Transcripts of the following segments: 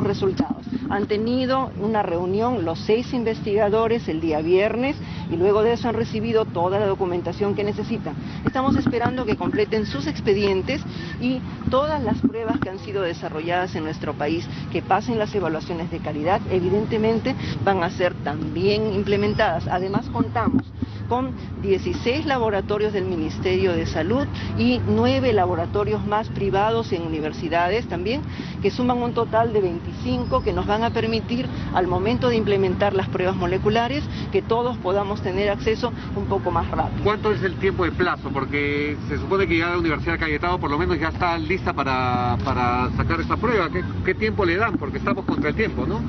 resultados. Han tenido una reunión los 6 investigadores el día viernes y luego de eso han recibido toda la documentación que necesitan. Estamos esperando que completen sus expedientes y todas las pruebas que han sido desarrolladas en nuestro país, que pasen las evaluaciones de calidad, evidentemente van a ser también implementadas. Además contamos con 16 laboratorios del Ministerio de Salud y 9 laboratorios más privados en universidades también, que suman un total de 25 que nos van a permitir al momento de implementar las pruebas moleculares que todos podamos tener acceso un poco más rápido. ¿Cuánto es el tiempo de plazo? Porque se supone que ya la Universidad de Cayetano por lo menos ya está lista para sacar esta prueba. ¿Qué tiempo le dan? Porque estamos contra el tiempo, ¿no?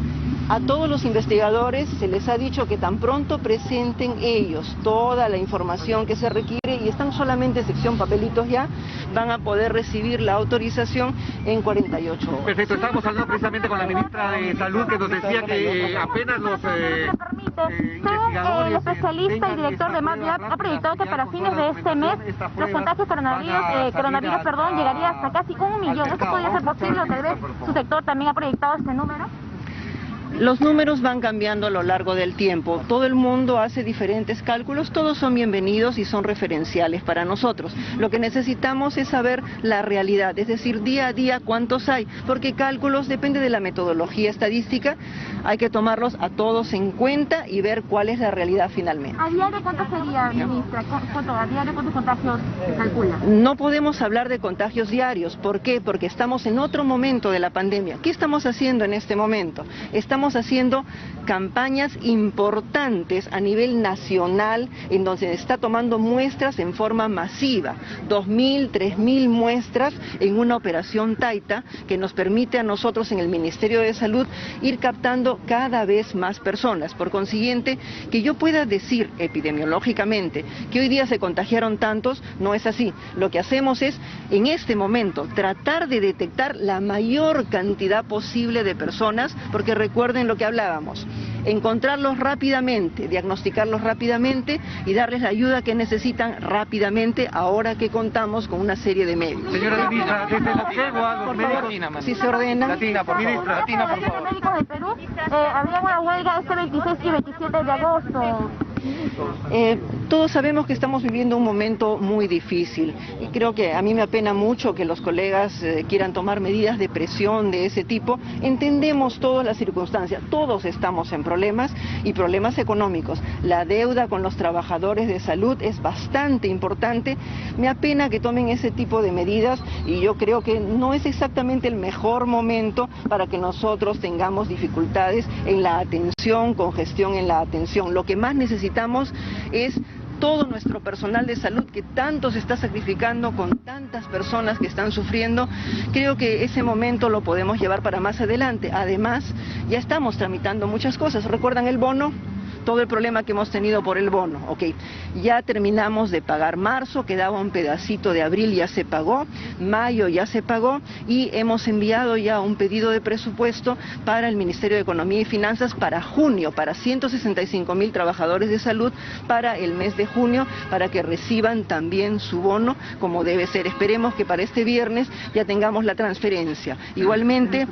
A todos los investigadores se les ha dicho que tan pronto presenten ellos toda la información que se requiere y están solamente en sección papelitos ya, van a poder recibir la autorización en 48 horas. Perfecto, estábamos hablando precisamente con la ministra de Salud que nos decía que apenas los investigadores... El especialista y director de MatLab ha proyectado que para fines de este mes los contagios coronavirus llegaría hasta casi 1 millón. ¿Esto podría ser posible o tal vez su sector también ha proyectado este número? Los números van cambiando a lo largo del tiempo, todo el mundo hace diferentes cálculos, todos son bienvenidos y son referenciales para nosotros. Lo que necesitamos es saber la realidad, es decir, día a día cuántos hay, porque cálculos depende de la metodología estadística, hay que tomarlos a todos en cuenta y ver cuál es la realidad finalmente. ¿A diario cuánto sería, ministra? ¿A diario cuántos contagios se calcula? No podemos hablar de contagios diarios, ¿por qué? Porque estamos en otro momento de la pandemia. ¿Qué estamos haciendo en este momento? Estamos haciendo campañas importantes a nivel nacional en donde se está tomando muestras en forma masiva, 2.000, 3.000 muestras en una operación Taita que nos permite a nosotros en el Ministerio de Salud ir captando cada vez más personas. Por consiguiente, que yo pueda decir epidemiológicamente que hoy día se contagiaron tantos, no es así. Lo que hacemos es, en este momento, tratar de detectar la mayor cantidad posible de personas, porque recuerden lo que hablábamos, encontrarlos rápidamente, diagnosticarlos rápidamente y darles la ayuda que necesitan rápidamente ahora que contamos con una serie de medios. Señora ministra, desde Moquegua, los médicos... Si se ordena... Latina, por favor. Latina, por favor. Los médicos del Perú habrían una huelga este 26 y 27 de agosto. Todos sabemos que estamos viviendo un momento muy difícil y creo que a mí me apena mucho que los colegas quieran tomar medidas de presión de ese tipo. Entendemos todas las circunstancias, todos estamos en problemas y problemas económicos. La deuda con los trabajadores de salud es bastante importante. Me apena que tomen ese tipo de medidas y yo creo que no es exactamente el mejor momento para que nosotros tengamos dificultades en la atención, congestión en la atención. Lo que más necesitamos es todo nuestro personal de salud que tanto se está sacrificando con tantas personas que están sufriendo. Creo que ese momento lo podemos llevar para más adelante. Además, ya estamos tramitando muchas cosas. ¿Recuerdan el bono? Todo el problema que hemos tenido por el bono, ya terminamos de pagar marzo, quedaba un pedacito de abril, ya se pagó, mayo ya se pagó y hemos enviado ya un pedido de presupuesto para el Ministerio de Economía y Finanzas para junio, para 165.000 trabajadores de salud para el mes de junio, para que reciban también su bono como debe ser. Esperemos que para este viernes ya tengamos la transferencia. Igualmente,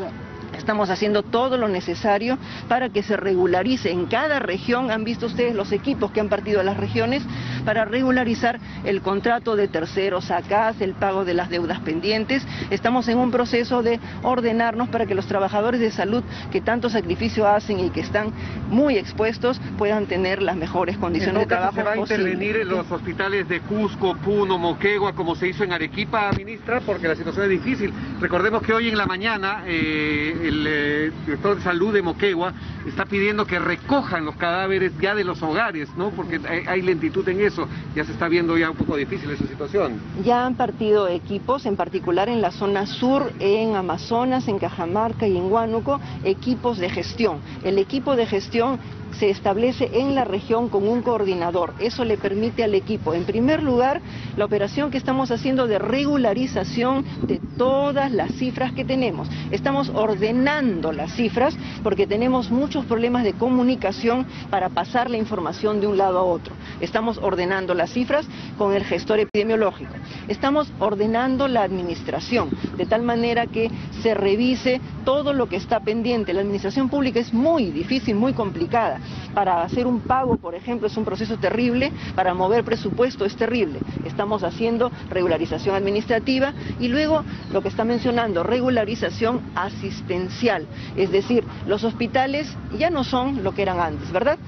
estamos haciendo todo lo necesario para que se regularice en cada región. Han visto ustedes los equipos que han partido a las regiones para regularizar el contrato de terceros, ACAS, el pago de las deudas pendientes. Estamos en un proceso de ordenarnos para que los trabajadores de salud que tanto sacrificio hacen y que están muy expuestos puedan tener las mejores condiciones de trabajo posibles. ¿Se va a posible. intervenir en los hospitales de Cusco, Puno, Moquegua, como se hizo en Arequipa, ministra? Porque la situación es difícil. Recordemos que hoy en la mañana el director de salud de Moquegua está pidiendo que recojan los cadáveres ya de los hogares, ¿no? Porque hay lentitud en eso, ya se está viendo ya un poco difícil esa situación. Ya han partido equipos, en particular en la zona sur, en Amazonas, en Cajamarca y en Huánuco, equipos de gestión. El equipo de gestión se establece en la región con un coordinador. Eso le permite al equipo, en primer lugar, la operación que estamos haciendo de regularización de todas las cifras que tenemos. Estamos ordenando las cifras porque tenemos muchos problemas de comunicación para pasar la información de un lado a otro. Estamos ordenando las cifras con el gestor epidemiológico. Estamos ordenando la administración, de tal manera que se revise todo lo que está pendiente. La administración pública es muy difícil, muy complicada. Para hacer un pago, por ejemplo, es un proceso terrible, para mover presupuesto es terrible. Estamos haciendo regularización administrativa y luego lo que está mencionando, regularización asistencial. Es decir, los hospitales ya no son lo que eran antes, ¿verdad?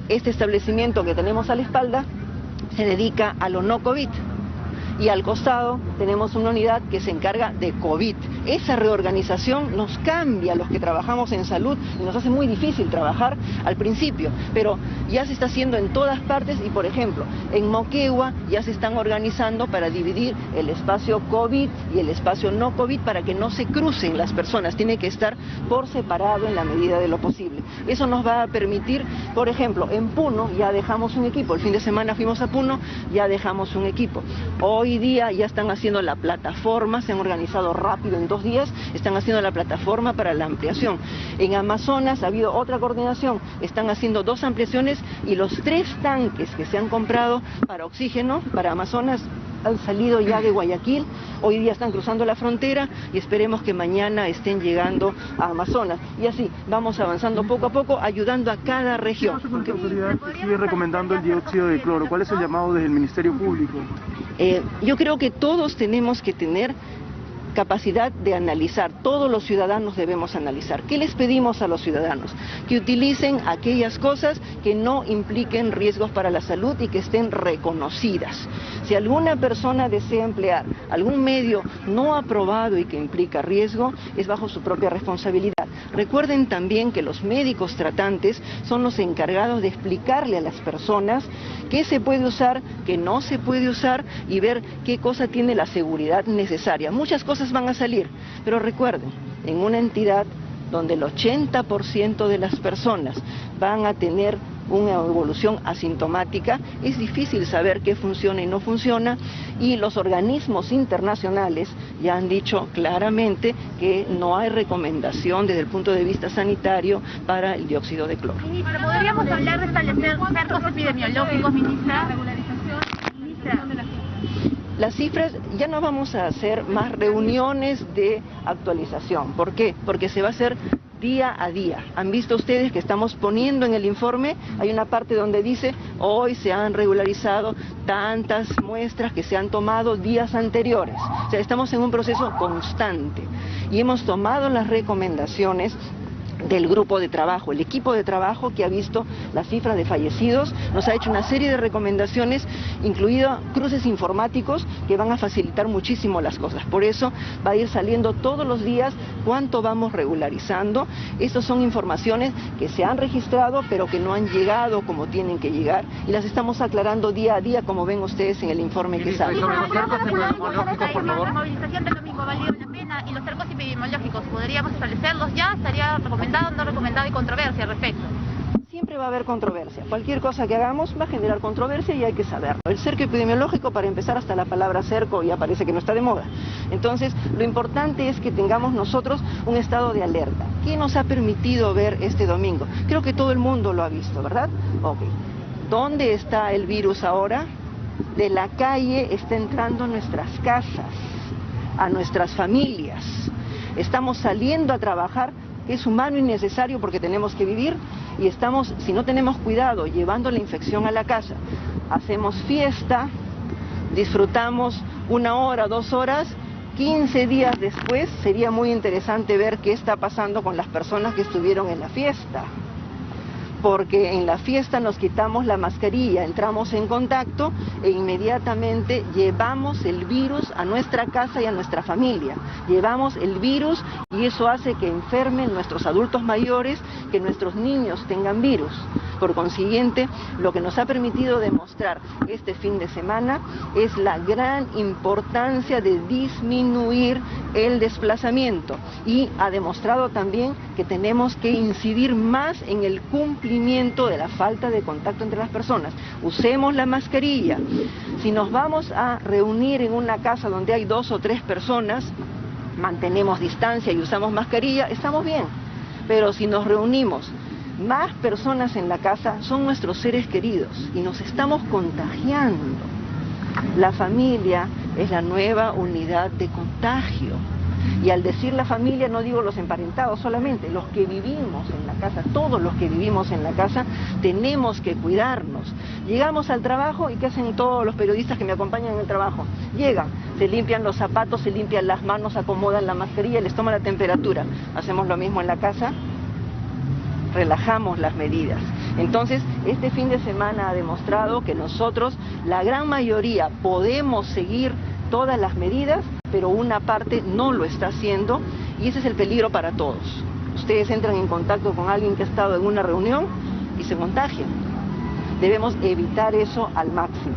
Este establecimiento que tenemos a la espalda se dedica a lo no COVID. Y al costado tenemos una unidad que se encarga de COVID. Esa reorganización nos cambia a los que trabajamos en salud y nos hace muy difícil trabajar al principio, pero ya se está haciendo en todas partes y, por ejemplo, en Moquegua ya se están organizando para dividir el espacio COVID y el espacio no COVID para que no se crucen las personas, tiene que estar por separado en la medida de lo posible. Eso nos va a permitir, por ejemplo, en Puno ya dejamos un equipo, el fin de semana fuimos a Puno, ya dejamos un equipo. Hoy día ya están haciendo la plataforma, se han organizado rápido en 2 días, están haciendo la plataforma para la ampliación. En Amazonas ha habido otra coordinación, están haciendo 2 ampliaciones y los 3 tanques que se han comprado para oxígeno, para Amazonas, han salido ya de Guayaquil, hoy día están cruzando la frontera y esperemos que mañana estén llegando a Amazonas. Y así vamos avanzando poco a poco, ayudando a cada región. ¿Qué autoridad sigue recomendando el dióxido de cloro? ¿Cuál es el llamado desde el Ministerio Público? Yo creo que todos tenemos que tener capacidad de analizar, todos los ciudadanos debemos analizar. ¿Qué les pedimos a los ciudadanos? Que utilicen aquellas cosas que no impliquen riesgos para la salud y que estén reconocidas. Si alguna persona desea emplear algún medio no aprobado y que implica riesgo, es bajo su propia responsabilidad. Recuerden también que los médicos tratantes son los encargados de explicarle a las personas qué se puede usar, qué no se puede usar y ver qué cosa tiene la seguridad necesaria. Muchas cosas van a salir, pero recuerden, en una entidad donde el 80% de las personas van a tener una evolución asintomática, es difícil saber qué funciona y no funciona, y los organismos internacionales ya han dicho claramente que no hay recomendación desde el punto de vista sanitario para el dióxido de cloro. Ministra, ¿podríamos hablar de establecer cercos epidemiológicos, ministra? Las cifras, ya no vamos a hacer más reuniones de actualización. ¿Por qué? Porque se va a hacer día a día. Han visto ustedes que estamos poniendo en el informe, hay una parte donde dice, hoy se han regularizado tantas muestras que se han tomado días anteriores. O sea, estamos en un proceso constante y hemos tomado las recomendaciones del grupo de trabajo, el equipo de trabajo que ha visto las cifras de fallecidos, nos ha hecho una serie de recomendaciones, incluidos cruces informáticos que van a facilitar muchísimo las cosas. Por eso va a ir saliendo todos los días cuánto vamos regularizando. Estas son informaciones que se han registrado pero que no han llegado como tienen que llegar y las estamos aclarando día a día, como ven ustedes en el informe que sale. La movilización del domingo valió la pena y los cercos epidemiológicos, ¿podríamos establecerlos ya? ¿Estaría recomendado, no recomendado y controversia al respecto? Siempre va a haber controversia. Cualquier cosa que hagamos va a generar controversia y hay que saberlo. El cerco epidemiológico, para empezar, hasta la palabra cerco ya parece que no está de moda. Entonces, lo importante es que tengamos nosotros un estado de alerta. ¿Qué nos ha permitido ver este domingo? Creo que todo el mundo lo ha visto, ¿verdad? Ok. ¿Dónde está el virus ahora? De la calle está entrando a nuestras casas, a nuestras familias. Estamos saliendo a trabajar, que es humano y necesario porque tenemos que vivir, y estamos, si no tenemos cuidado, llevando la infección a la casa. Hacemos fiesta, disfrutamos 1 hora, 2 horas, 15 días después sería muy interesante ver qué está pasando con las personas que estuvieron en la fiesta. Porque en la fiesta nos quitamos la mascarilla, entramos en contacto e inmediatamente llevamos el virus a nuestra casa y a nuestra familia. Llevamos el virus y eso hace que enfermen nuestros adultos mayores, que nuestros niños tengan virus. Por consiguiente, lo que nos ha permitido demostrar este fin de semana es la gran importancia de disminuir el desplazamiento y ha demostrado también que tenemos que incidir más en el cumplimiento cumplimiento de la falta de contacto entre las personas. Usemos la mascarilla. Si nos vamos a reunir en una casa donde hay 2 o 3 personas, mantenemos distancia y usamos mascarilla, estamos bien. Pero si nos reunimos más personas en la casa, son nuestros seres queridos y nos estamos contagiando. La familia es la nueva unidad de contagio. Y al decir la familia no digo los emparentados solamente, los que vivimos en la casa, todos los que vivimos en la casa tenemos que cuidarnos. Llegamos al trabajo y ¿qué hacen todos los periodistas que me acompañan en el trabajo? Llegan, se limpian los zapatos, se limpian las manos, acomodan la mascarilla, les toman la temperatura. Hacemos lo mismo en la casa, relajamos las medidas. Entonces, este fin de semana ha demostrado que nosotros, la gran mayoría, podemos seguir todas las medidas, pero una parte no lo está haciendo y ese es el peligro para todos. Ustedes entran en contacto con alguien que ha estado en una reunión y se contagian. Debemos evitar eso al máximo.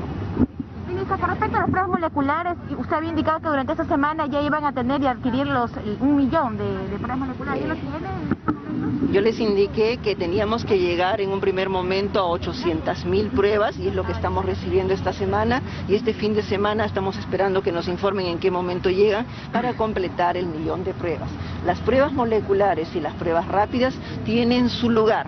Ministra, con respecto a las pruebas moleculares, usted había indicado que durante esta semana ya iban a tener y adquirir 1 millón de pruebas moleculares. ¿Ya lo tienen? Yo les indiqué que teníamos que llegar en un primer momento a 800.000 pruebas y es lo que estamos recibiendo esta semana y este fin de semana estamos esperando que nos informen en qué momento llegan para completar el 1 millón de pruebas. Las pruebas moleculares y las pruebas rápidas tienen su lugar.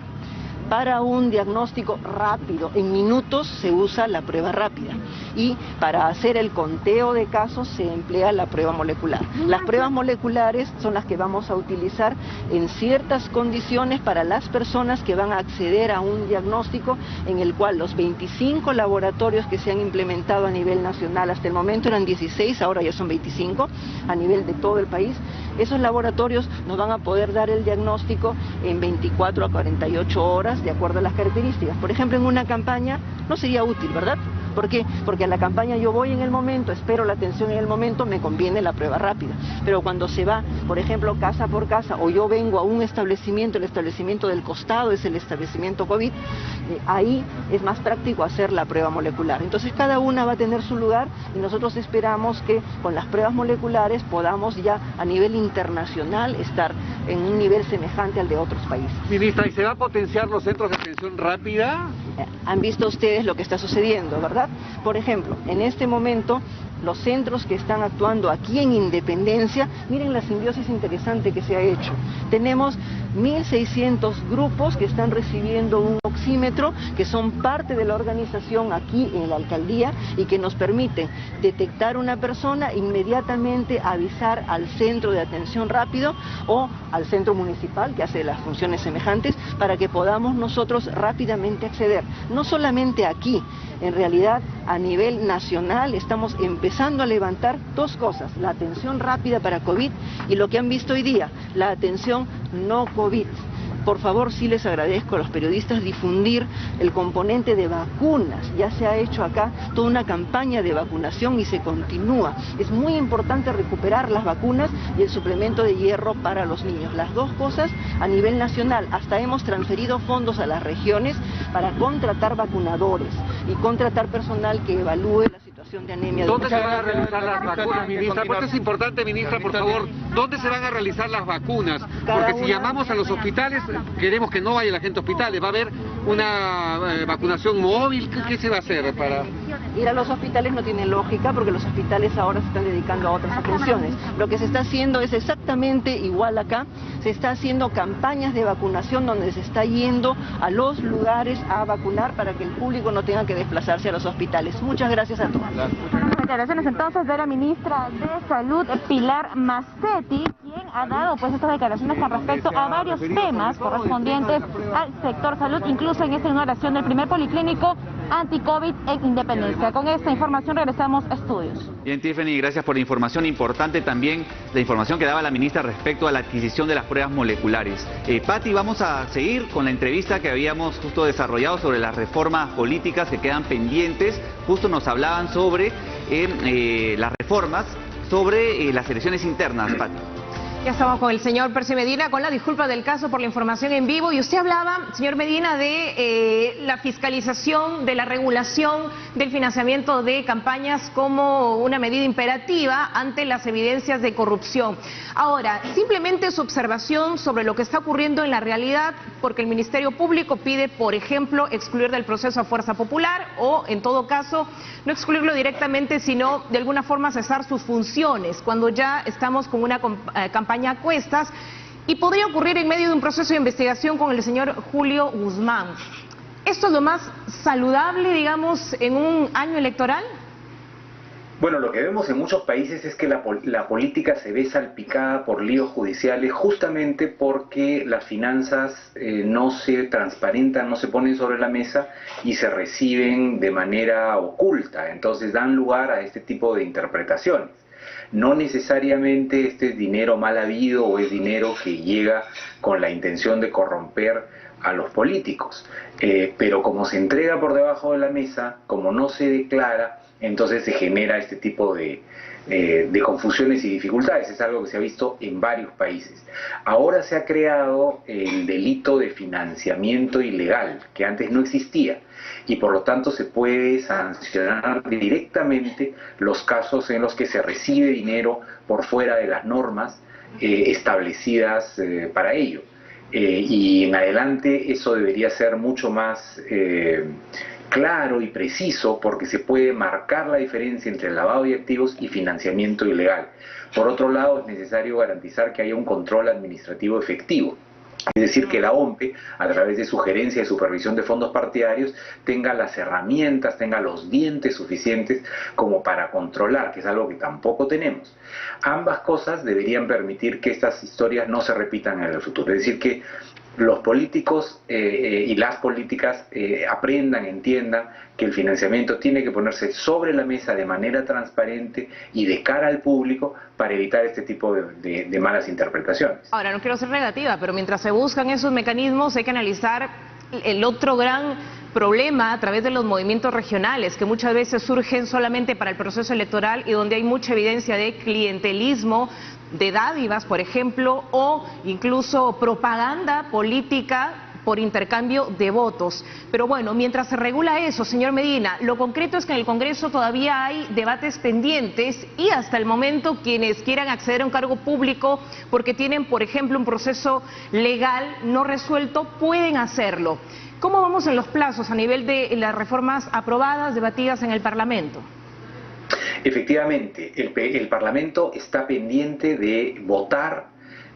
Para un diagnóstico rápido, en minutos se usa la prueba rápida y para hacer el conteo de casos se emplea la prueba molecular. Las pruebas moleculares son las que vamos a utilizar en ciertas condiciones para las personas que van a acceder a un diagnóstico en el cual los 25 laboratorios que se han implementado a nivel nacional, hasta el momento eran 16, ahora ya son 25 a nivel de todo el país. Esos laboratorios nos van a poder dar el diagnóstico en 24 a 48 horas de acuerdo a las características. Por ejemplo, en una campaña no sería útil, ¿verdad? ¿Por qué? Porque a la campaña yo voy en el momento, espero la atención en el momento, me conviene la prueba rápida. Pero cuando se va, por ejemplo, casa por casa, o yo vengo a un establecimiento, el establecimiento del costado es el establecimiento COVID, ahí es más práctico hacer la prueba molecular. Entonces cada una va a tener su lugar y nosotros esperamos que con las pruebas moleculares podamos ya a nivel internacional estar en un nivel semejante al de otros países. Ministra, ¿y se va a potenciar los centros de atención rápida? Han visto ustedes lo que está sucediendo, ¿verdad? Por ejemplo, en este momento, los centros que están actuando aquí en Independencia, miren la simbiosis interesante que se ha hecho. Tenemos 1.600 grupos que están recibiendo un oxímetro, que son parte de la organización aquí en la alcaldía y que nos permiten detectar una persona, inmediatamente avisar al centro de atención rápido o al centro municipal que hace las funciones semejantes para que podamos nosotros rápidamente acceder. No solamente aquí, en realidad a nivel nacional estamos empezando a levantar 2 cosas, la atención rápida para COVID y lo que han visto hoy día, la atención no COVID. Por favor, sí les agradezco a los periodistas difundir el componente de vacunas. Ya se ha hecho acá toda una campaña de vacunación y se continúa. Es muy importante recuperar las vacunas y el suplemento de hierro para los niños. Las 2 cosas a nivel nacional. Hasta hemos transferido fondos a las regiones para contratar vacunadores y contratar personal que evalúe la situación de anemia. ¿Dónde se van a realizar las vacunas, ministra? Porque es importante, ministra, por favor, ¿dónde se van a realizar las vacunas? Porque si llamamos a los hospitales, queremos que no vaya la gente a hospitales. ¿Va a haber una vacunación móvil? ¿Qué se va a hacer para...? Ir a los hospitales no tiene lógica porque los hospitales ahora se están dedicando a otras funciones. Lo que se está haciendo es exactamente igual acá. Se está haciendo campañas de vacunación donde se está yendo a los lugares a vacunar para que el público no tenga que desplazarse a los hospitales. Muchas gracias a todos. Las declaraciones entonces de la ministra de Salud, Pilar Massetti, quien ha dado pues estas declaraciones con respecto a varios temas correspondientes al sector salud, incluso en esta inauguración del primer policlínico anti-COVID en Independencia. Con esta información regresamos a estudios. Bien, Tiffany, gracias por la información. Importante también la información que daba la ministra respecto a la adquisición de las pruebas moleculares. Patti, vamos a seguir con la entrevista que habíamos justo desarrollado sobre las reformas políticas que quedan pendientes. Justo nos hablaban sobre las reformas, sobre las elecciones internas, Patti. Ya estamos con el señor Percy Medina, con la disculpa del caso por la información en vivo. Y usted hablaba, señor Medina, de la fiscalización, de la regulación del financiamiento de campañas como una medida imperativa ante las evidencias de corrupción. Ahora, simplemente su observación sobre lo que está ocurriendo en la realidad, porque el Ministerio Público pide, por ejemplo, excluir del proceso a Fuerza Popular o, en todo caso, no excluirlo directamente, sino de alguna forma cesar sus funciones, cuando ya estamos con una campaña a cuestas, y podría ocurrir en medio de un proceso de investigación con el señor Julio Guzmán. ¿Esto es lo más saludable, digamos, en un año electoral? Bueno, lo que vemos en muchos países es que la política se ve salpicada por líos judiciales justamente porque las finanzas no se transparentan, no se ponen sobre la mesa y se reciben de manera oculta. Entonces dan lugar a este tipo de interpretaciones. No necesariamente este es dinero mal habido o es dinero que llega con la intención de corromper a los políticos, pero como se entrega por debajo de la mesa, como no se declara, entonces se genera este tipo de confusiones y dificultades. Es algo que se ha visto en varios países. Ahora se ha creado el delito de financiamiento ilegal, que antes no existía, y por lo tanto se puede sancionar directamente los casos en los que se recibe dinero por fuera de las normas establecidas para ello. Y en adelante eso debería ser mucho más claro y preciso, porque se puede marcar la diferencia entre lavado de activos y financiamiento ilegal. Por otro lado, es necesario garantizar que haya un control administrativo efectivo. Es decir, que la OMPE, a través de sugerencia y supervisión de fondos partidarios, tenga las herramientas, tenga los dientes suficientes como para controlar, que es algo que tampoco tenemos. Ambas cosas deberían permitir que estas historias no se repitan en el futuro. Es decir, que los políticos y las políticas aprendan, entiendan que el financiamiento tiene que ponerse sobre la mesa de manera transparente y de cara al público para evitar este tipo de malas interpretaciones. Ahora, no quiero ser negativa, pero mientras se buscan esos mecanismos hay que analizar el otro gran problema a través de los movimientos regionales, que muchas veces surgen solamente para el proceso electoral y donde hay mucha evidencia de clientelismo, de dádivas, por ejemplo, o incluso propaganda política por intercambio de votos. Pero bueno, mientras se regula eso, señor Medina, lo concreto es que en el Congreso todavía hay debates pendientes y hasta el momento quienes quieran acceder a un cargo público porque tienen, por ejemplo, un proceso legal no resuelto, pueden hacerlo. ¿Cómo vamos en los plazos a nivel de las reformas aprobadas, debatidas en el Parlamento? Efectivamente, el Parlamento está pendiente de votar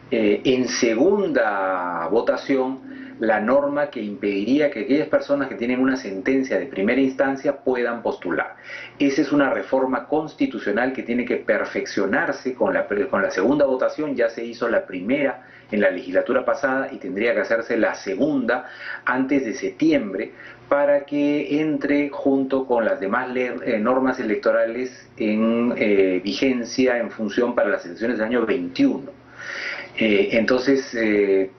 en segunda votación la norma que impediría que aquellas personas que tienen una sentencia de primera instancia puedan postular. Esa es una reforma constitucional que tiene que perfeccionarse con la segunda votación. Ya se hizo la primera en la legislatura pasada y tendría que hacerse la segunda antes de septiembre para que entre junto con las demás normas electorales en vigencia en función para las elecciones del año 21. Entonces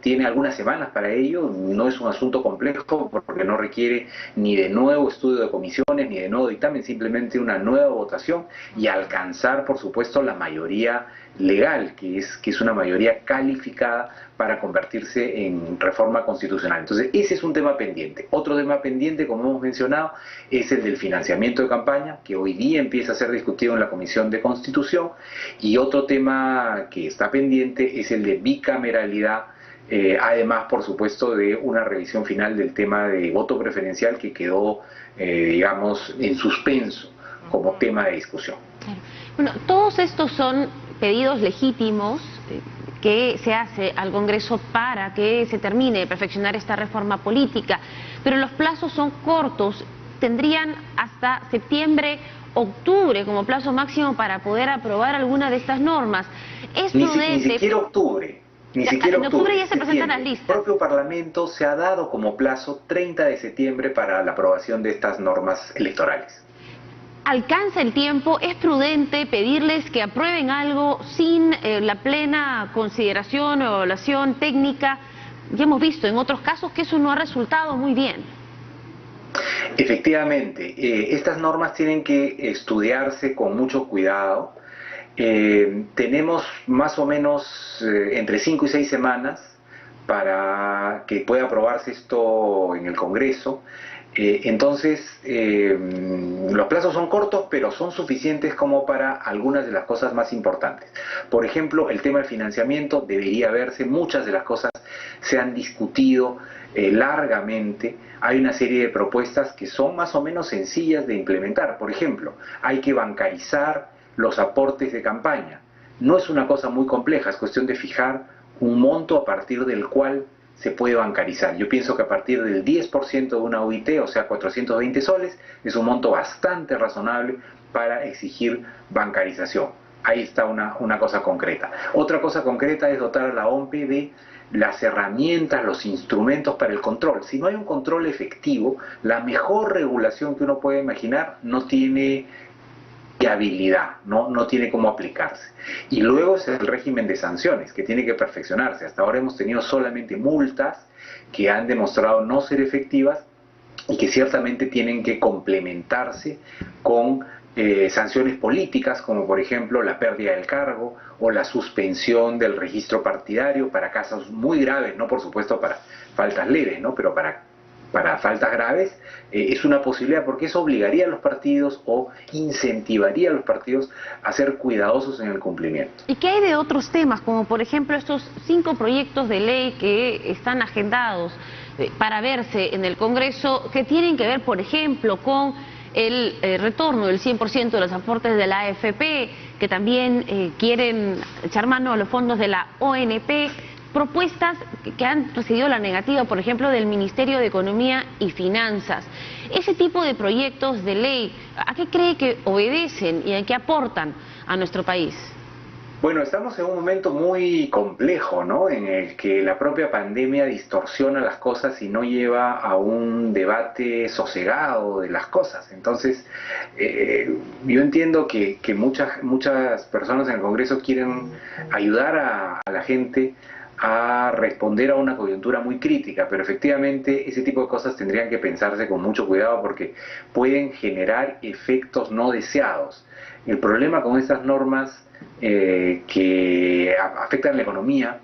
tiene algunas semanas para ello. No es un asunto complejo porque no requiere ni de nuevo estudio de comisiones ni de nuevo dictamen, simplemente una nueva votación y alcanzar, por supuesto, la mayoría legal, que es una mayoría calificada para convertirse en reforma constitucional. Entonces ese es un tema pendiente. Otro tema pendiente, como hemos mencionado, es el del financiamiento de campaña, que hoy día empieza a ser discutido en la Comisión de Constitución, y otro tema que está pendiente es el de bicameralidad, además, por supuesto, de una revisión final del tema de voto preferencial que quedó, digamos, en suspenso como tema de discusión. Bueno, todos estos son pedidos legítimos que se hace al Congreso para que se termine de perfeccionar esta reforma política, pero los plazos son cortos. Tendrían hasta septiembre, octubre como plazo máximo para poder aprobar alguna de estas normas. Es prudente. Ni siquiera octubre. Ni siquiera en octubre ya se presentan las listas. El propio Parlamento se ha dado como plazo 30 de septiembre para la aprobación de estas normas electorales. Alcanza el tiempo, es prudente pedirles que aprueben algo sin la plena consideración o evaluación técnica. Ya hemos visto en otros casos que eso no ha resultado muy bien. Efectivamente, estas normas tienen que estudiarse con mucho cuidado. Tenemos más o menos entre 5 y 6 semanas para que pueda aprobarse esto en el Congreso. Entonces, los plazos son cortos, pero son suficientes como para algunas de las cosas más importantes. Por ejemplo, el tema del financiamiento debería verse, muchas de las cosas se han discutido largamente. Hay una serie de propuestas que son más o menos sencillas de implementar. Por ejemplo, hay que bancarizar los aportes de campaña. No es una cosa muy compleja, es cuestión de fijar un monto a partir del cual se puede bancarizar. Yo pienso que a partir del 10% de una UIT, o sea 420 soles, es un monto bastante razonable para exigir bancarización. Ahí está una cosa concreta. Otra cosa concreta es dotar a la OMPE de las herramientas, los instrumentos para el control. Si no hay un control efectivo, la mejor regulación que uno puede imaginar no tiene viabilidad, no tiene cómo aplicarse. Y luego es el régimen de sanciones, que tiene que perfeccionarse. Hasta ahora hemos tenido solamente multas que han demostrado no ser efectivas y que ciertamente tienen que complementarse con sanciones políticas, como por ejemplo la pérdida del cargo o la suspensión del registro partidario para casos muy graves, no por supuesto para faltas leves, ¿no? Pero para faltas graves es una posibilidad, porque eso obligaría a los partidos o incentivaría a los partidos a ser cuidadosos en el cumplimiento. ¿Y qué hay de otros temas, como por ejemplo estos 5 proyectos de ley que están agendados para verse en el Congreso, que tienen que ver, por ejemplo, con el retorno del 100% de los aportes de la AFP, que también quieren echar mano a los fondos de la ONP? Propuestas que han recibido la negativa, por ejemplo, del Ministerio de Economía y Finanzas. Ese tipo de proyectos de ley, ¿a qué cree que obedecen y a qué aportan a nuestro país? Bueno, estamos en un momento muy complejo, ¿no? En el que la propia pandemia distorsiona las cosas y no lleva a un debate sosegado de las cosas. Entonces, yo entiendo que muchas personas en el Congreso quieren ayudar a la gente a responder a una coyuntura muy crítica, pero efectivamente ese tipo de cosas tendrían que pensarse con mucho cuidado, porque pueden generar efectos no deseados. El problema con estas normas que afectan la economía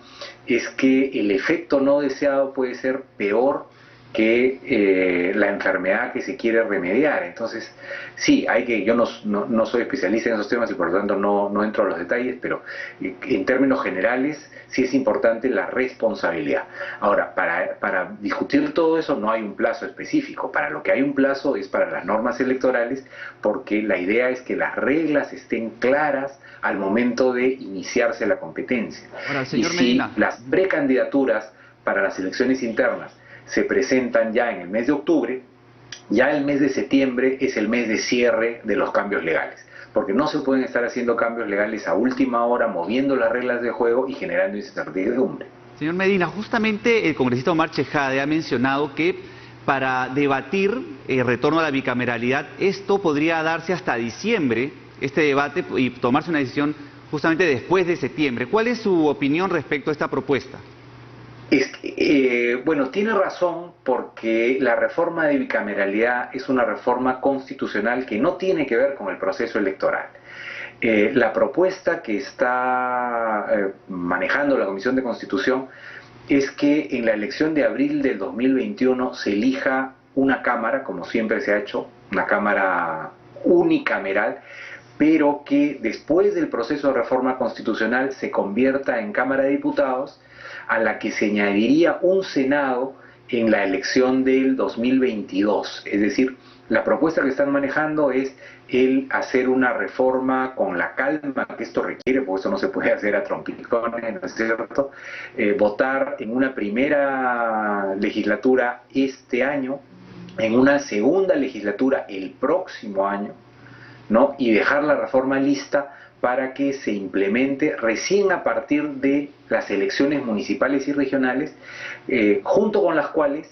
es que el efecto no deseado puede ser peor que la enfermedad que se quiere remediar. Entonces, sí, yo no soy especialista en esos temas y por lo tanto no entro a los detalles, pero en términos generales sí es importante la responsabilidad. Ahora, para discutir todo eso no hay un plazo específico. Para lo que hay un plazo es para las normas electorales, porque la idea es que las reglas estén claras al momento de iniciarse la competencia. Ahora, señor y si Medina, las precandidaturas para las elecciones internas se presentan ya en el mes de octubre, ya el mes de septiembre es el mes de cierre de los cambios legales, porque no se pueden estar haciendo cambios legales a última hora, moviendo las reglas de juego y generando incertidumbre. Señor Medina, justamente el congresista Omar Chejade ha mencionado que para debatir el retorno a la bicameralidad, esto podría darse hasta diciembre, este debate, y tomarse una decisión justamente después de septiembre. ¿Cuál es su opinión respecto a esta propuesta? Bueno, tiene razón, porque la reforma de bicameralidad es una reforma constitucional que no tiene que ver con el proceso electoral. La propuesta que está manejando la Comisión de Constitución es que en la elección de abril del 2021 se elija una Cámara, como siempre se ha hecho, una Cámara unicameral, pero que después del proceso de reforma constitucional se convierta en Cámara de Diputados, a la que se añadiría un Senado en la elección del 2022. Es decir, la propuesta que están manejando es el hacer una reforma con la calma que esto requiere, porque eso no se puede hacer a trompicones, ¿no es cierto? Votar en una primera legislatura este año, en una segunda legislatura el próximo año, ¿no? Y dejar la reforma lista para que se implemente recién a partir de las elecciones municipales y regionales, junto con las cuales,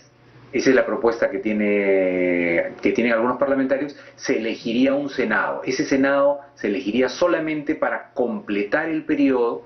esa es la propuesta que tienen algunos parlamentarios, se elegiría un Senado. Ese Senado se elegiría solamente para completar el periodo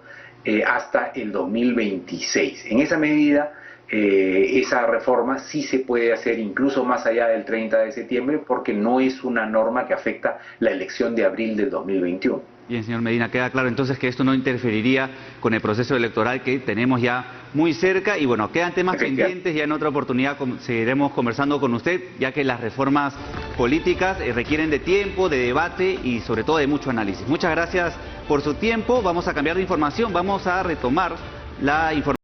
hasta el 2026. En esa medida, esa reforma sí se puede hacer incluso más allá del 30 de septiembre porque no es una norma que afecta la elección de abril del 2021. Bien, señor Medina, queda claro entonces que esto no interferiría con el proceso electoral que tenemos ya muy cerca y bueno, quedan temas pendientes, ya en otra oportunidad seguiremos conversando con usted, ya que las reformas políticas requieren de tiempo, de debate y sobre todo de mucho análisis. Muchas gracias por su tiempo, vamos a cambiar de información, vamos a retomar la información.